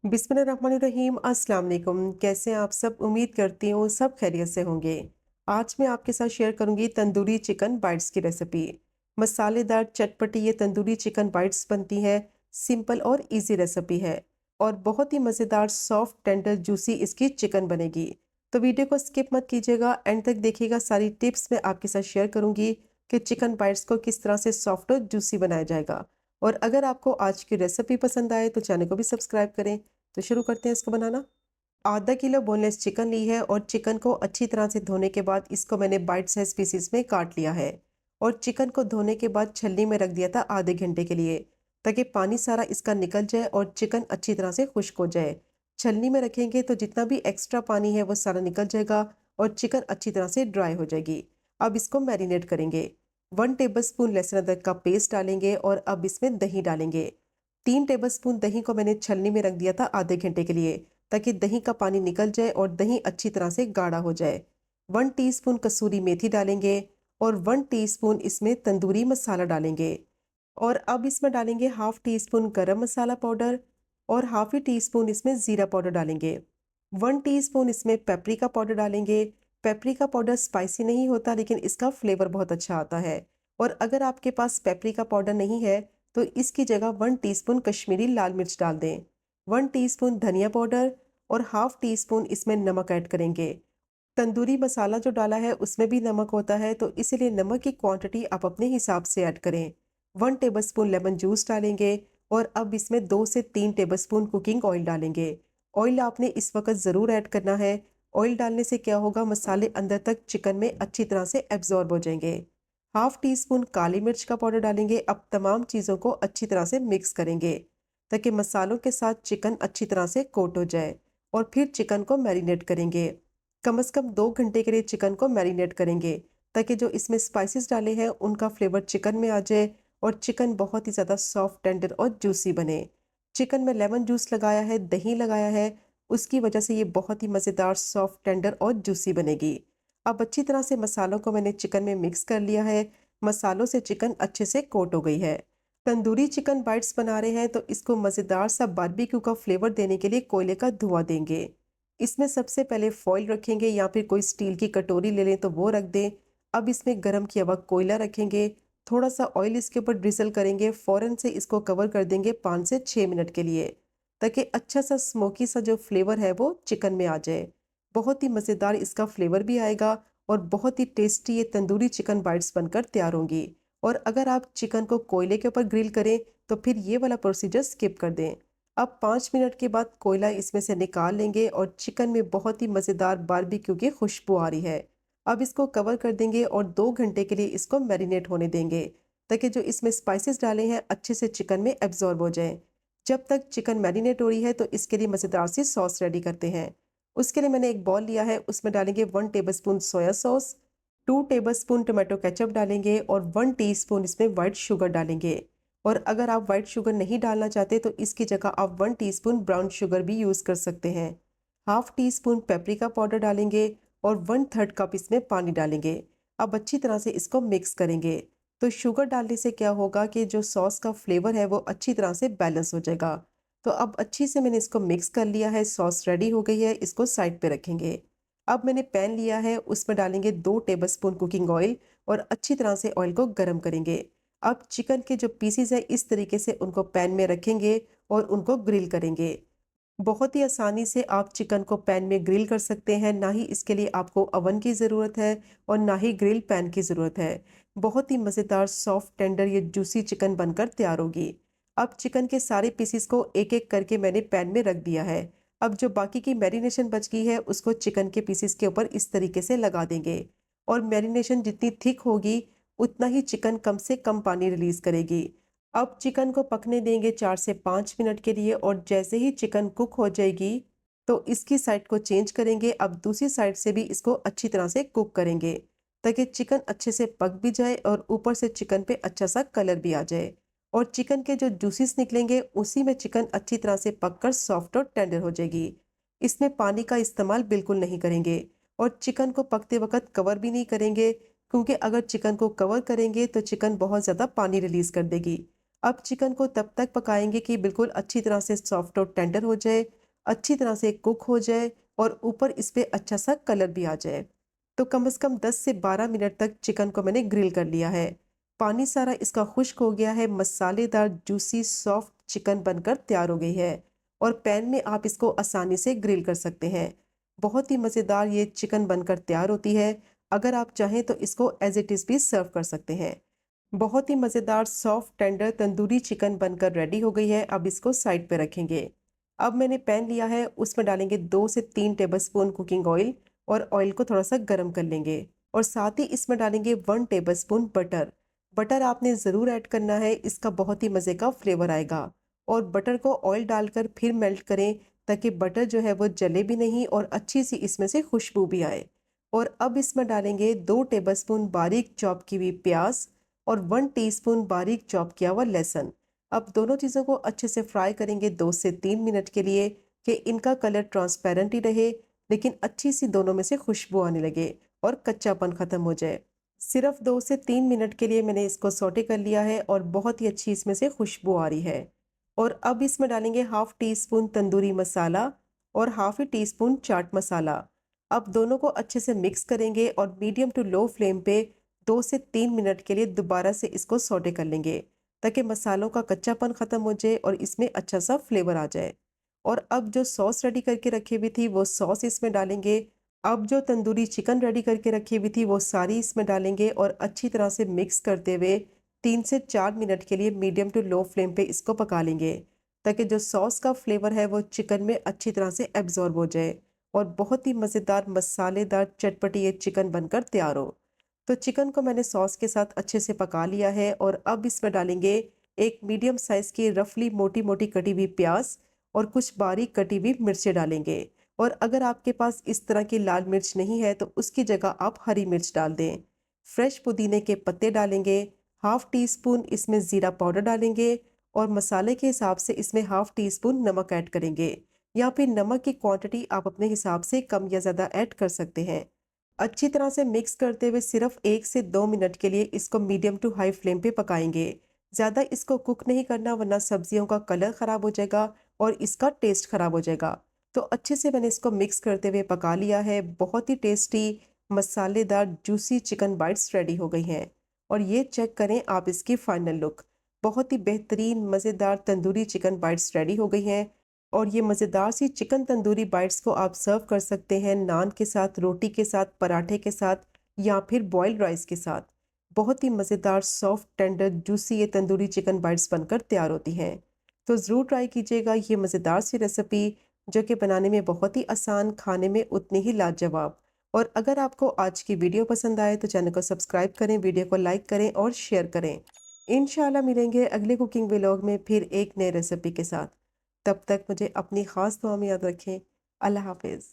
बिस्मिल्लाहिर्रहमानिर्रहीम। अस्सलाम वालेकुम। कैसे हैं आप सब? उम्मीद करती हूँ सब खैरियत से होंगे। आज मैं आपके साथ शेयर करूंगी तंदूरी चिकन बाइट्स की रेसिपी। मसालेदार चटपटी ये तंदूरी चिकन बाइट्स बनती है। सिंपल और इजी रेसिपी है और बहुत ही मज़ेदार सॉफ्ट टेंडर जूसी इसकी चिकन बनेगी। तो वीडियो को स्किप मत कीजिएगा, एंड तक देखिएगा। सारी टिप्स मैं आपके साथ शेयर करूंगी कि चिकन बाइट्स को किस तरह से सॉफ्ट और जूसी बनाया जाएगा। और अगर आपको आज की रेसिपी पसंद आए तो चैनल को भी सब्सक्राइब करें। तो शुरू करते हैं इसको बनाना। आधा किलो बोनलेस चिकन ली है और चिकन को अच्छी तरह से धोने के बाद इसको मैंने बाइट साइज पीसीस में काट लिया है। और चिकन को धोने के बाद छलनी में रख दिया था आधे घंटे के लिए, ताकि पानी सारा इसका निकल जाए और चिकन अच्छी तरह से खुश्क हो जाए। छलनी में रखेंगे तो जितना भी एक्स्ट्रा पानी है वो सारा निकल जाएगा और चिकन अच्छी तरह से ड्राई हो जाएगी। अब इसको मैरिनेट करेंगे। 1 टेबल स्पून लहसुन अदरक का पेस्ट डालेंगे और अब इसमें दही डालेंगे। 3 टेबल स्पून दही को मैंने छलनी में रख दिया था आधे घंटे के लिए, ताकि दही का पानी निकल जाए और दही अच्छी तरह से गाढ़ा हो जाए। 1 टीस्पून कसूरी मेथी डालेंगे और 1 टीस्पून इसमें तंदूरी मसाला डालेंगे। और अब इसमें डालेंगे हाफ टी स्पून गरम मसाला पाउडर और हाफ ही टी स्पून इसमें ज़ीरा पाउडर डालेंगे। 1 टीस्पून इसमें पेपरिका पाउडर डालेंगे। पेपरिका पाउडर स्पाइसी नहीं होता, लेकिन इसका फ्लेवर बहुत अच्छा आता है। और अगर आपके पास पेपरिका पाउडर नहीं है तो इसकी जगह 1 टीस्पून कश्मीरी लाल मिर्च डाल दें। 1 टीस्पून धनिया पाउडर और हाफ टी स्पून इसमें नमक ऐड करेंगे। तंदूरी मसाला जो डाला है उसमें भी नमक होता है, तो इसीलिए नमक की क्वांटिटी आप अपने हिसाब से ऐड करें। 1 टेबल स्पून लेमन जूस डालेंगे और अब इसमें 2 से 3 टेबल स्पून कुकिंग ऑयल डालेंगे। ऑयल आपने इस वक्त ज़रूर ऐड करना है। ऑयल डालने से क्या होगा, मसाले अंदर तक चिकन में अच्छी तरह से एब्जॉर्ब हो जाएंगे। हाफ टी स्पून काली मिर्च का पाउडर डालेंगे। अब तमाम चीज़ों को अच्छी तरह से मिक्स करेंगे, ताकि मसालों के साथ चिकन अच्छी तरह से कोट हो जाए। और फिर चिकन को मैरिनेट करेंगे। कम से कम 2 घंटे के लिए चिकन को मैरिनेट करेंगे, ताकि जो इसमें स्पाइसेस डाले हैं उनका फ्लेवर चिकन में आ जाए और चिकन बहुत ही ज़्यादा सॉफ्ट टेंडर और जूसी बने। चिकन में लेमन जूस लगाया है, दही लगाया है, उसकी वजह से ये बहुत ही मज़ेदार सॉफ्ट टेंडर और जूसी बनेगी। अब अच्छी तरह से मसालों को मैंने चिकन में मिक्स कर लिया है। मसालों से चिकन अच्छे से कोट हो गई है। तंदूरी चिकन बाइट्स बना रहे हैं तो इसको मज़ेदार सा बारबेक्यू का फ्लेवर देने के लिए कोयले का धुआं देंगे। इसमें सबसे पहले फॉइल रखेंगे या फिर कोई स्टील की कटोरी ले लें तो वो रख दें। अब इसमें गर्म किया हुआ कोयला रखेंगे। थोड़ा सा ऑयल इसके ऊपर ड्रिजल करेंगे। फ़ौरन से इसको कवर कर देंगे 5 से 6 मिनट के लिए, ताकि अच्छा सा स्मोकी सा जो फ्लेवर है वो चिकन में आ जाए। बहुत ही मज़ेदार इसका फ्लेवर भी आएगा और बहुत ही टेस्टी ये तंदूरी चिकन बाइट्स बनकर तैयार होंगी। और अगर आप चिकन को कोयले के ऊपर ग्रिल करें तो फिर ये वाला प्रोसीजर स्किप कर दें। अब 5 मिनट के बाद कोयला इसमें से निकाल लेंगे और चिकन में बहुत ही मज़ेदार बारबेक्यू की खुशबू आ रही है। अब इसको कवर कर देंगे और 2 घंटे के लिए इसको मैरिनेट होने देंगे, ताकि जो इसमें स्पाइसेस डाले हैं अच्छे से चिकन में एब्जॉर्ब हो जाएं। जब तक चिकन मैरिनेट हो रही है तो इसके लिए मज़ेदार सी सॉस रेडी करते हैं। उसके लिए मैंने एक बॉल लिया है, उसमें डालेंगे 1 table spoon soya sauce, 2 table spoon tomato ketchup डालेंगे और 1 टीस्पून इसमें वाइट शुगर डालेंगे। और अगर आप वाइट शुगर नहीं डालना चाहते तो इसकी जगह आप 1 टीस्पून ब्राउन शुगर भी यूज़ कर सकते हैं। Half tea spoon paprika powder डालेंगे और 1/3 कप इसमें पानी डालेंगे। अब अच्छी तरह से इसको मिक्स करेंगे। तो शुगर डालने से क्या होगा कि जो सॉस का फ्लेवर है वो अच्छी तरह से बैलेंस हो जाएगा। तो अब अच्छी से मैंने इसको मिक्स कर लिया है, सॉस रेडी हो गई है, इसको साइड पे रखेंगे। अब मैंने पैन लिया है, उसमें डालेंगे 2 टेबल स्पून कुकिंग ऑयल और अच्छी तरह से ऑयल को गर्म करेंगे। अब चिकन के जो पीसीज है इस तरीके से उनको पैन में रखेंगे और उनको ग्रिल करेंगे। बहुत ही आसानी से आप चिकन को पैन में ग्रिल कर सकते हैं, ना ही इसके लिए आपको अवन की ज़रूरत है और ना ही ग्रिल पैन की ज़रूरत है। बहुत ही मज़ेदार सॉफ्ट टेंडर ये जूसी चिकन बनकर तैयार होगी। अब चिकन के सारे पीसीस को एक एक करके मैंने पैन में रख दिया है। अब जो बाकी की मैरिनेशन बच गई है उसको चिकन के पीसीस के ऊपर इस तरीके से लगा देंगे। और मैरिनेशन जितनी थिक होगी उतना ही चिकन कम से कम पानी रिलीज़ करेगी। अब चिकन को पकने देंगे 4 से 5 मिनट के लिए और जैसे ही चिकन कुक हो जाएगी तो इसकी साइड को चेंज करेंगे। अब दूसरी साइड से भी इसको अच्छी तरह से कुक करेंगे, ताकि चिकन अच्छे से पक भी जाए और ऊपर से चिकन पे अच्छा सा कलर भी आ जाए। और चिकन के जो जूसीस निकलेंगे उसी में चिकन अच्छी तरह से पककर सॉफ्ट और टेंडर हो जाएगी। इसमें पानी का इस्तेमाल बिल्कुल नहीं करेंगे और चिकन को पकते वक्त कवर भी नहीं करेंगे, क्योंकि अगर चिकन को कवर करेंगे तो चिकन बहुत ज़्यादा पानी रिलीज़ कर देगी। अब चिकन को तब तक पकाएंगे कि बिल्कुल अच्छी तरह से सॉफ्ट और टेंडर हो जाए, अच्छी तरह से कुक हो जाए और ऊपर इस पे अच्छा सा कलर भी आ जाए। तो कम से कम 10 से 12 मिनट तक चिकन को मैंने ग्रिल कर लिया है। पानी सारा इसका खुश्क हो गया है, मसालेदार जूसी सॉफ्ट चिकन बनकर तैयार हो गई है और पैन में आप इसको आसानी से ग्रिल कर सकते हैं। बहुत ही मज़ेदार ये चिकन बनकर तैयार होती है। अगर आप चाहें तो इसको एज इट इज़ भी सर्व कर सकते हैं। बहुत ही मज़ेदार सॉफ्ट टेंडर तंदूरी चिकन बनकर रेडी हो गई है। अब इसको साइड पे रखेंगे। अब मैंने पैन लिया है, उसमें डालेंगे 2 से 3 टेबलस्पून कुकिंग ऑयल और ऑयल को थोड़ा सा गर्म कर लेंगे और साथ ही इसमें डालेंगे 1 टेबलस्पून बटर। बटर आपने ज़रूर ऐड करना है, इसका बहुत ही मज़े का फ्लेवर आएगा। और बटर को ऑयल डालकर फिर मेल्ट करें ताकि बटर जो है वो जले भी नहीं और अच्छी सी इसमें से खुशबू भी आए। और अब इसमें डालेंगे 2 टेबलस्पून बारीक चॉप की हुई प्याज और 1 टीस्पून बारीक चॉप किया हुआ लहसुन। अब दोनों चीज़ों को अच्छे से फ्राई करेंगे 2 से 3 मिनट के लिए कि इनका कलर ट्रांसपेरेंट ही रहे, लेकिन अच्छी सी दोनों में से खुशबू आने लगे और कच्चापन ख़त्म हो जाए। सिर्फ 2 से 3 मिनट के लिए मैंने इसको सौटे कर लिया है और बहुत ही अच्छी इसमें से खुशबू आ रही है। और अब इसमें डालेंगे half tea spoon tandoori masala और हाफ ही टी स्पून चाट मसाला। अब दोनों को अच्छे से मिक्स करेंगे और मीडियम टू लो फ्लेम पे 2 से 3 मिनट के लिए दोबारा से इसको सौटे कर लेंगे ताकि मसालों का कच्चापन ख़त्म हो जाए और इसमें अच्छा सा फ्लेवर आ जाए। और अब जो सॉस रेडी करके रखी हुई थी वो सॉस इसमें डालेंगे। अब जो तंदूरी चिकन रेडी करके रखी हुई थी वो सारी इसमें डालेंगे और अच्छी तरह से मिक्स करते हुए 3 से 4 मिनट के लिए मीडियम टू लो फ्लेम पे इसको पका लेंगे ताकि जो सॉस का फ्लेवर है वो चिकन में अच्छी तरह से एब्जॉर्ब हो जाए और बहुत ही मज़ेदार मसालेदार चटपटी ये चिकन बनकर तैयार हो। तो चिकन को मैंने सॉस के साथ अच्छे से पका लिया है और अब इसमें डालेंगे एक मीडियम साइज़ की रफली मोटी मोटी कटी हुई प्याज और कुछ बारीक कटी हुई मिर्चें डालेंगे। और अगर आपके पास इस तरह की लाल मिर्च नहीं है तो उसकी जगह आप हरी मिर्च डाल दें। फ्रेश पुदीने के पत्ते डालेंगे, हाफ टी स्पून इसमें ज़ीरा पाउडर डालेंगे और मसाले के हिसाब से इसमें हाफ टी स्पून नमक ऐड करेंगे या फिर नमक की क्वांटिटी आप अपने हिसाब से कम या ज़्यादा ऐड कर सकते हैं। अच्छी तरह से मिक्स करते हुए सिर्फ 1 से 2 मिनट के लिए इसको मीडियम टू हाई फ्लेम पे पकाएंगे। ज़्यादा इसको कुक नहीं करना वरना सब्जियों का कलर ख़राब हो जाएगा और इसका टेस्ट ख़राब हो जाएगा। तो अच्छे से मैंने इसको मिक्स करते हुए पका लिया है। बहुत ही टेस्टी मसालेदार जूसी चिकन बाइट्स रेडी हो गई हैं। और ये चेक करें आप इसकी फाइनल लुक। बहुत ही बेहतरीन मज़ेदार तंदूरी चिकन बाइट्स रेडी हो गई हैं। और ये मज़ेदार सी चिकन तंदूरी बाइट्स को आप सर्व कर सकते हैं नान के साथ, रोटी के साथ, पराठे के साथ या फिर बॉइल्ड राइस के साथ। बहुत ही मज़ेदार सॉफ्ट टेंडर जूसी ये तंदूरी चिकन बाइट्स बनकर तैयार होती हैं। तो ज़रूर ट्राई कीजिएगा ये मज़ेदार सी रेसिपी जो कि बनाने में बहुत ही आसान, खाने में उतनी ही लाजवाब। और अगर आपको आज की वीडियो पसंद आए तो चैनल को सब्सक्राइब करें, वीडियो को लाइक करें और शेयर करें। इंशाल्लाह मिलेंगे अगले कुकिंग व्लॉग में फिर एक नए रेसिपी के साथ। तब तक मुझे अपनी ख़ास दुआ में याद रखें। अल्लाह हाफ़िज़।